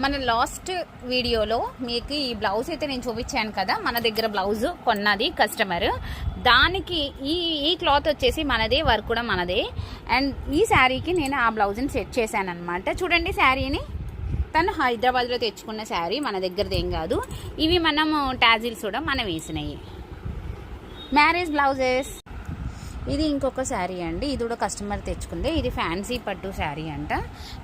మన లాస్ట్ వీడియోలో మీకు ఈ బ్లౌజ్ అయితే నేను చూపించాను కదా, మన దగ్గర బ్లౌజ్ కొన్నది కస్టమర్. దానికి ఈ క్లాత్ వచ్చేసి మనదే, వర్క్ కూడా మనదే. అండ్ ఈ శారీకి నేను ఆ బ్లౌజ్ని సెట్ చేశాను అనమాట. చూడండి శారీని, తను హైదరాబాద్లో తెచ్చుకున్న శారీ, మన దగ్గరది ఏం కాదు. ఇవి మనము టాజిల్స్ కూడా మనం వేసినాయి మ్యారేజ్ బ్లౌజెస్. ఇది ఇంకొక శారీ అండి, ఇది కూడా కస్టమర్ తెచ్చుకుంది. ఇది ఫ్యాన్సీ పట్టు శారీ అంట.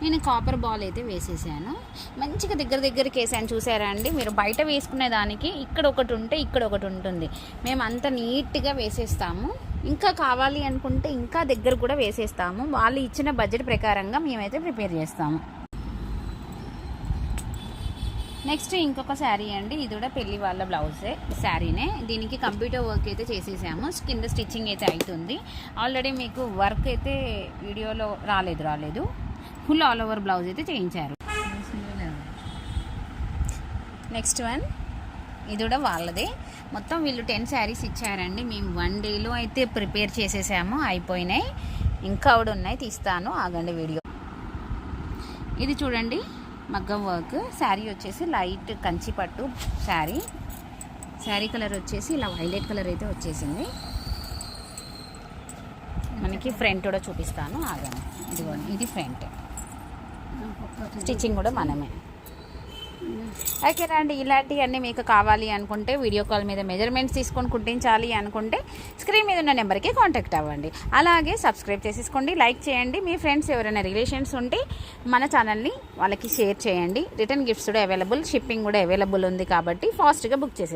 నేను కాపర్ బాల్ అయితే వేసేసాను, మంచిగా దగ్గరికి వేసాను. చూసారా అండి, మీరు బయట వేసుకునే దానికి ఇక్కడ ఒకటి ఉంటే ఇక్కడ ఒకటి ఉంటుంది. మేము అంత నీట్గా వేసేస్తాము. ఇంకా కావాలి అనుకుంటే ఇంకా దగ్గర కూడా వేసేస్తాము. వాళ్ళు ఇచ్చిన బడ్జెట్ ప్రకారంగా మేమైతే ప్రిపేర్ చేస్తాము. నెక్స్ట్ ఇంకొక శారీ అండి, ఇది కూడా పెళ్లి వాళ్ళ బ్లౌజే శారీనే. దీనికి కంప్యూటర్ వర్క్ అయితే చేసేసాము, కింద స్టిచ్చింగ్ అయితే అవుతుంది. ఆల్రెడీ మీకు వర్క్ అయితే వీడియోలో రాలేదు. ఫుల్ ఆల్ ఓవర్ బ్లౌజ్ అయితే చేయించారు. నెక్స్ట్ వన్, ఇది కూడా వాళ్ళదే. మొత్తం వీళ్ళు 10 శారీస్ ఇచ్చారండి. మేము 1 డేలో అయితే ప్రిపేర్ చేసేసాము, అయిపోయినాయి. ఇంకా కూడా ఉన్నాయి, తీస్తాను, ఆగండి వీడియో. ఇది చూడండి, మగ్గం వర్క్ శారీ వచ్చేసి లైట్ కంచి పట్టు శారీ కలర్ వచ్చేసి ఇలా వైలెట్ కలర్ అయితే వచ్చేసింది. మనకి ఫ్రంట్ కూడా చూపిస్తాను, ఆగండి. ఇది ఫ్రంట్, స్టిచ్చింగ్ కూడా మనమే. ఓకే రండి, ఇలాంటివన్నీ మీకు కావాలి అనుకుంటే వీడియో కాల్ మీద మెజర్మెంట్స్ తీసుకొని కుట్టించాలి అనుకుంటే స్క్రీన్ మీద ఉన్న నెంబర్కి కాంటాక్ట్ అవ్వండి. అలాగే సబ్స్క్రైబ్ చేసేసుకోండి, లైక్ చేయండి. మీ ఫ్రెండ్స్ ఎవరైనా రిలేషన్స్ ఉంటే మన ఛానల్ని వాళ్ళకి షేర్ చేయండి. రిటర్న్ గిఫ్ట్స్ కూడా అవైలబుల్, షిప్పింగ్ కూడా అవైలబుల్ ఉంది కాబట్టి ఫాస్ట్గా బుక్ చేసేసుకోండి.